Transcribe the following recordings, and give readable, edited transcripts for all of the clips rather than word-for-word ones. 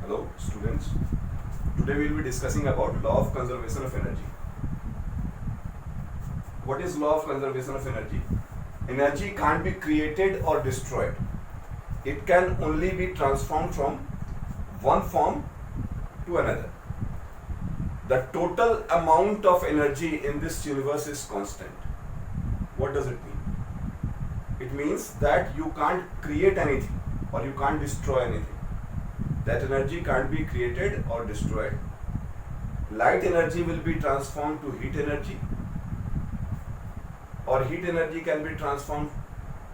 Hello students, today we will be discussing about law of conservation of energy. What is law of conservation of energy? Energy can't be created or destroyed. It can only be transformed from one form to another. The total amount of energy in this universe is constant. What does it mean? It means that you can't create anything or you can't destroy anything. That energy can't be created or destroyed. Light energy will be transformed to heat energy, or heat energy can be transformed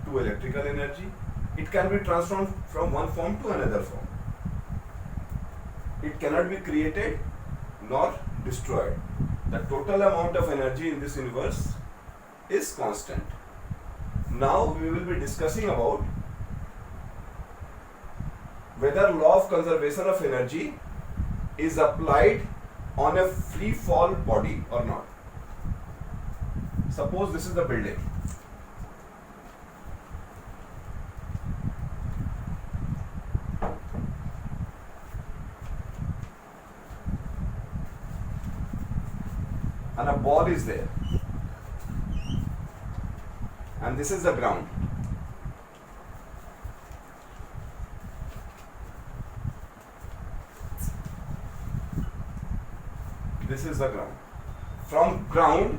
to electrical energy. It can be transformed from one form to another form. It cannot be created nor destroyed. The total amount of energy in this universe is constant. Now we will be discussing about whether law of conservation of energy is applied on a free fall body or not. Suppose this is the building. And a ball is there. And this is the ground. This is the ground. From ground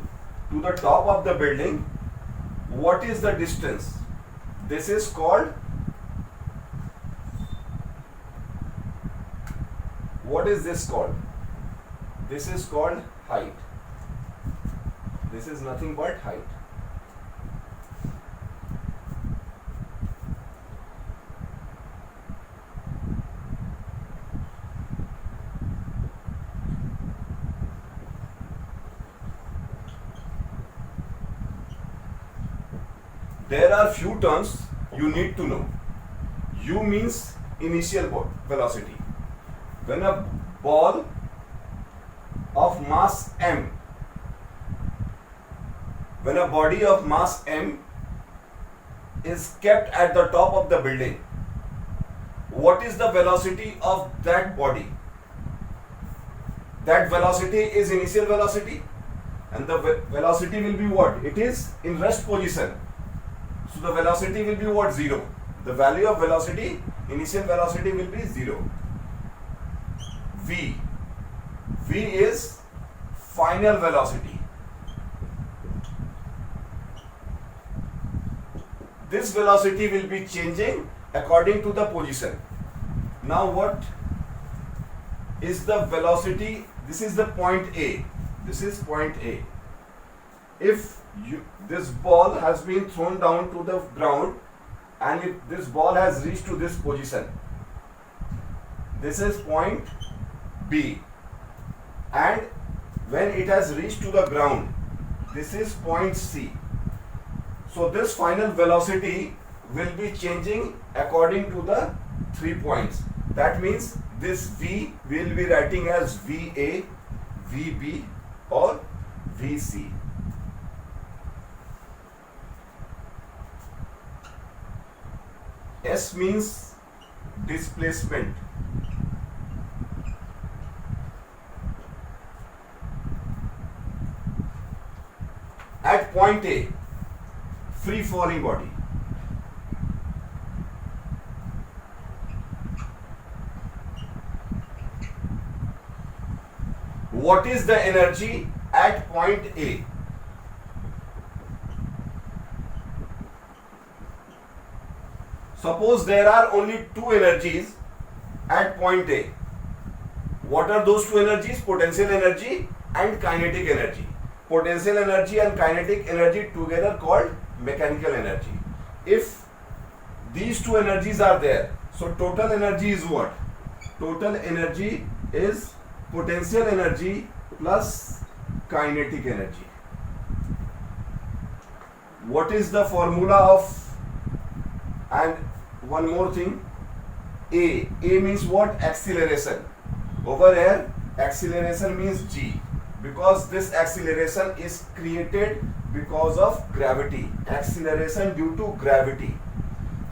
to the top of the building, what is the distance? This is called, what is this called? This is called height. This is nothing but height. There are few terms you need to know. U means initial velocity. When a ball of mass m, when a body of mass m is kept at the top of the building, what is the velocity of that body? That velocity is initial velocity, and the velocity will be what? It is in rest position. So the velocity will be what? 0. The value of velocity, initial velocity will be 0. V. V is final velocity. This velocity will be changing according to the position. Now what is the velocity? This is the point A. This is point A. If this ball has been thrown down to the ground and if this ball has reached to this position, this is point B, and when it has reached to the ground, this is point C. So this final velocity will be changing according to the 3 points. That means this V will be writing as VA, VB or VC. S means displacement. At point A, free falling body. What is the energy at point A? Suppose there are only two energies at point A. What are those two energies? Potential energy and kinetic energy. Potential energy and kinetic energy together called mechanical energy. If these two energies are there, so total energy is what? Total energy is potential energy plus kinetic energy. What is the formula of, and one more thing, A. A means what? Acceleration. Over here, acceleration means G, because this acceleration is created because of gravity. Acceleration due to gravity.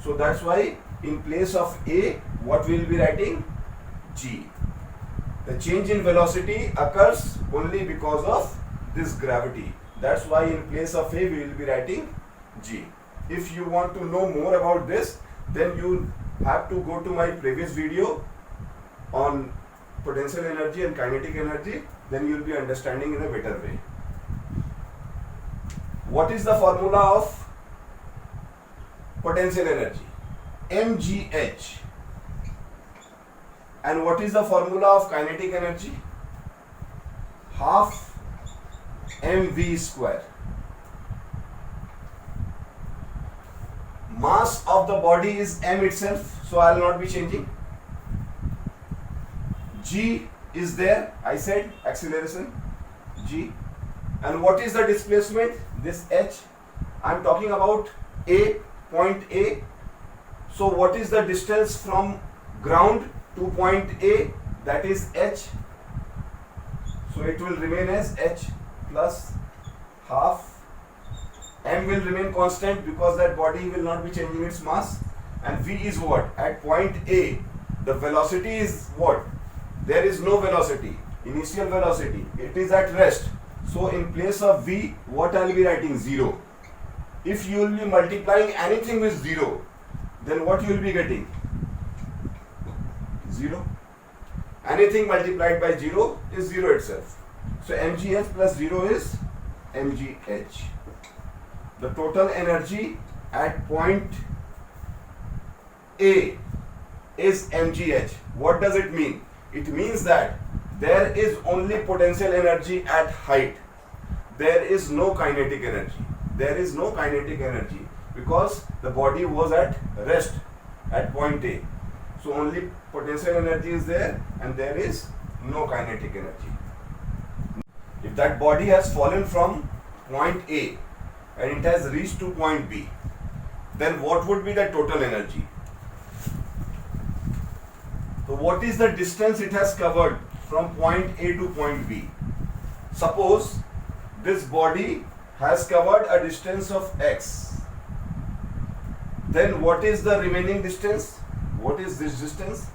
So that's why in place of A, what we will be writing? g. The change in velocity occurs only because of this gravity. That's why in place of a we will be writing g. If you want to know more about this, then you have to go to my previous video on potential energy and kinetic energy. Then you will be understanding in a better way. What is the formula of potential energy? mgh. And what is the formula of kinetic energy? Half mv square. Mass of the body is m itself, so I will not be changing. G is there, I said acceleration g. And what is the displacement? This h. I am talking about A, point A. So what is the distance from ground to point A? That is h. So it will remain as h plus half. M will remain constant because that body will not be changing its mass. And V is what? At point A, the velocity is what? There is no velocity, initial velocity. It is at rest. So in place of V, what I will be writing? 0. If you will be multiplying anything with 0, then what you will be getting? 0. Anything multiplied by 0 is 0 itself. So mgh plus 0 is mgh. The total energy at point A is mgh. What does it mean? It means that there is only potential energy at height. There is no kinetic energy. There is no kinetic energy because the body was at rest at point A. So only potential energy is there and there is no kinetic energy. If that body has fallen from point A and it has reached to point B, then what would be the total energy? So what is the distance it has covered from point A to point B? Suppose this body has covered a distance of x. Then what is the remaining distance? What is this distance?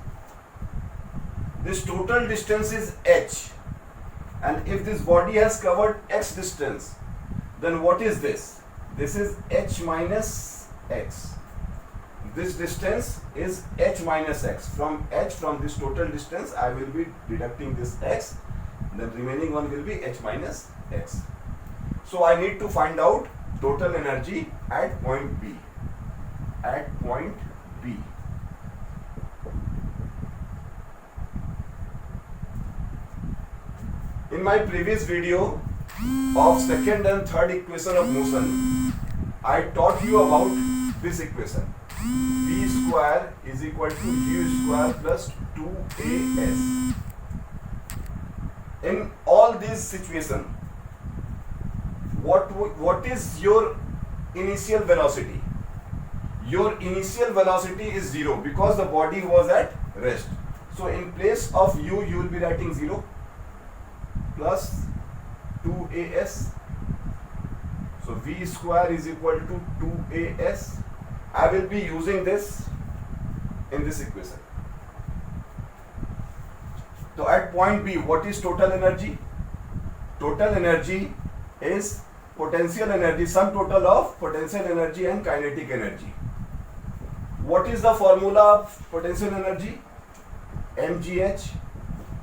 This total distance is h. And if this body has covered x distance, then what is this? This is h minus x. This distance is h minus x. From this total distance, I will be deducting this x. The remaining one will be h minus x. So I need to find out total energy at point B. At point B. In my previous video of second and third equation of motion, I taught you about this equation. V square is equal to u square plus 2as. In all these situations, what is your initial velocity? Your initial velocity is 0 because the body was at rest. So in place of u, you will be writing 0 plus 2as. So v square is equal to 2as. I will be using this in this equation. So at point B, what is total energy? Total energy is potential energy, sum total of potential energy and kinetic energy. What is the formula of potential energy? mgh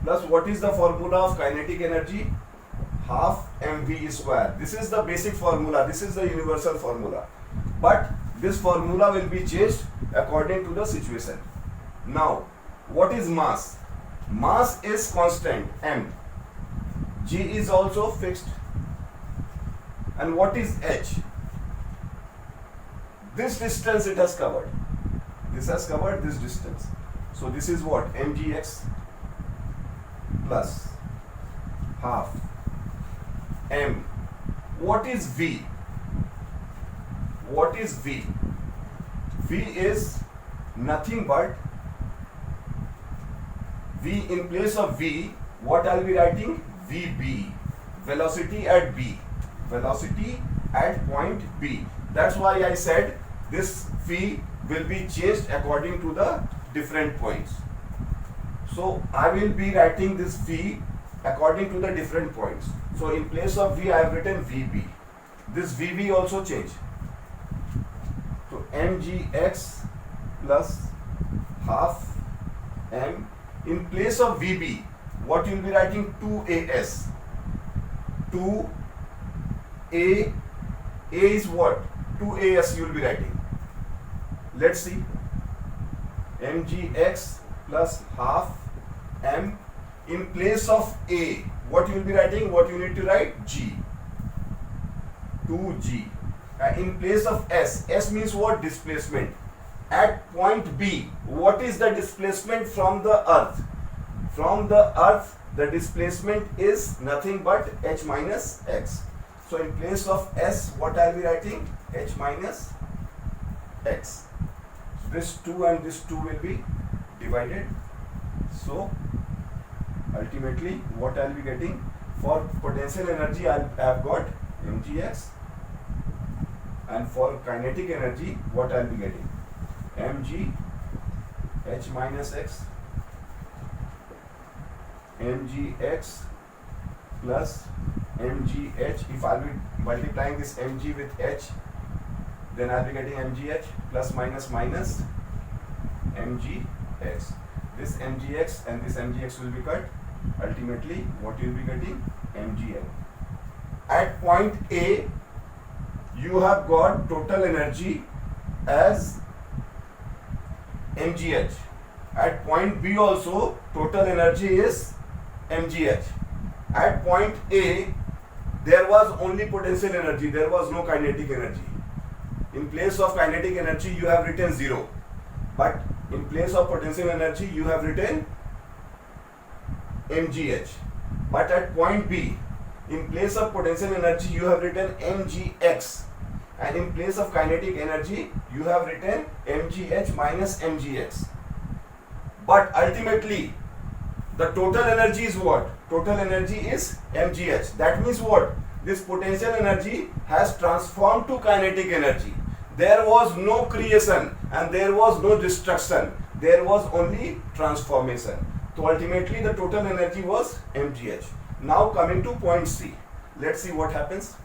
plus what is the formula of kinetic energy? Half mv square. This is the basic formula. This is the universal formula. But this formula will be changed according to the situation. Now, what is mass? Mass is constant, m. G is also fixed. And what is h? This distance it has covered. This has covered this distance. So this is what? mgx plus half m. What is v? What is v? V is nothing but v. In place of v, what I'll be writing? vb. Velocity at b. Velocity at point B. That's why I said this v will be changed according to the different points. So I will be writing this V according to the different points. So in place of V I have written VB. This VB also change. So mgx plus half m. In place of VB, what you will be writing? 2as. 2a. A is what? 2as you will be writing. Let's see. mgx plus half m. In place of a, what you will be writing? What you need to write? G. 2g. In place of s means what? Displacement. At point B, what is the displacement from the earth? From the earth, the displacement is nothing but h minus x. So in place of s, what I'll be writing? H minus x. This 2 and this 2 will be divided. So ultimately, what I'll be getting? For potential energy, I've got mgx, and for kinetic energy, what I'll be getting? mg h minus x, mgx plus mgh. If I'll be multiplying this mg with h, then I'll be getting mgh plus minus minus mgx. This mgx and this mgx will be cut. Ultimately, what you'll be getting? mgl. At point A, you have got total energy as mgh. At point B also, total energy is mgh. At point A, there was only potential energy, there was no kinetic energy. In place of kinetic energy, you have written 0. But in place of potential energy, you have written mgh. But at point B, in place of potential energy, you have written mgx. And in place of kinetic energy, you have written mgh minus mgx. But ultimately, the total energy is what? Total energy is mgh. That means what? This potential energy has transformed to kinetic energy. There was no creation and there was no destruction. There was only transformation. So ultimately, the total energy was mgh. Now coming to point C. Let's see what happens.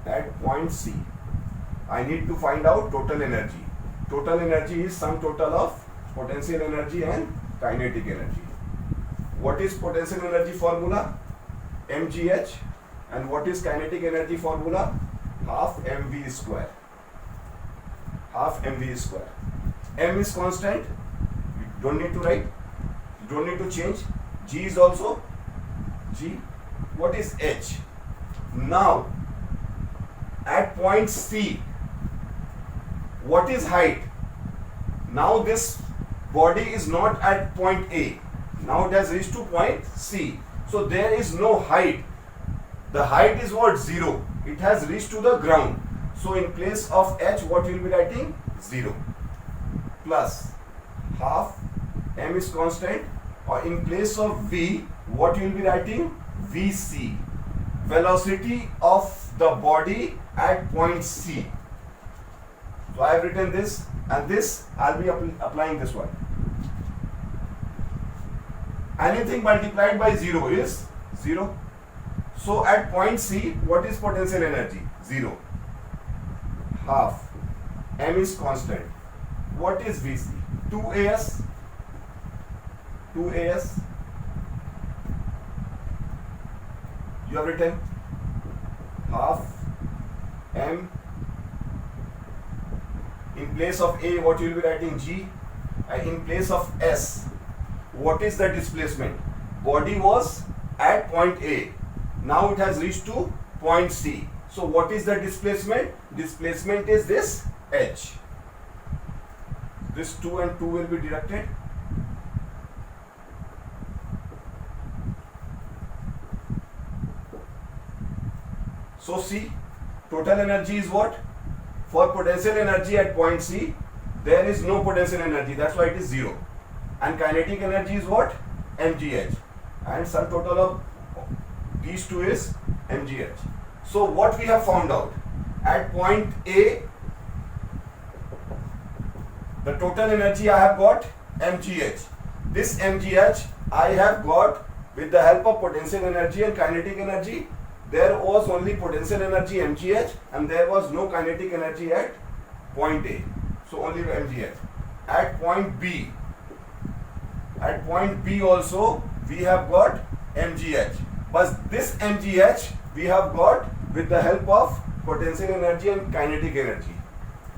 At point C, I need to find out total energy. Total energy is sum total of potential energy and kinetic energy. What is potential energy formula? mgh. And what is kinetic energy formula? Half mv square. Half mv square. M is constant. You don't need to write. You don't need to change. G is also G. What is H? Now, at point C, what is height? Now this body is not at point A. Now it has reached to point C. So there is no height. The height is what? 0. It has reached to the ground. So in place of H, what you will be writing? 0. Plus half m is constant. Or in place of V, what you will be writing? Vc. Velocity of the body at point C. So I have written this, and this I'll be applying this one. Anything multiplied by 0 is 0. So at point C, what is potential energy? 0. Half m is constant. What is Vc? 2as. 2as. You have written half m. In place of A, what you will be writing? G. And in place of S, what is the displacement? Body was at point A. Now it has reached to point C. So what is the displacement? Displacement is this h. This 2 and 2 will be deducted. So see, total energy is what? For potential energy at point C, there is no potential energy. That's why it is 0. and kinetic energy is what? mgh, and sum total of these two is mgh. So what we have found out, at point A the total energy I have got mgh. This mgh I have got with the help of potential energy and kinetic energy. There was only potential energy mgh and there was no kinetic energy at point A, so only mgh. At point B also we have got mgh, but this mgh we have got with the help of potential energy and kinetic energy.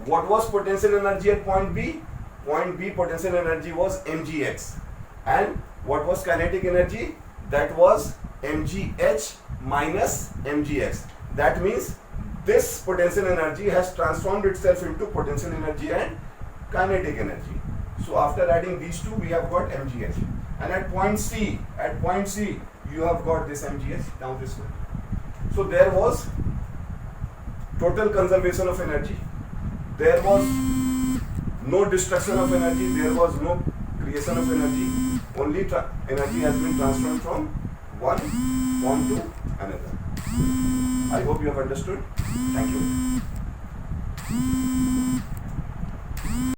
What was potential energy at point B? Point B potential energy was mgx, and what was kinetic energy? That was mgh minus mgx. That means this potential energy has transformed itself into potential energy and kinetic energy. So after adding these two, we have got mgh. And at point C, you have got this mgh, now this one. So there was total conservation of energy. There was no destruction of energy. There was no creation of energy. Only energy has been transformed from one form to another. I hope you have understood. Thank you.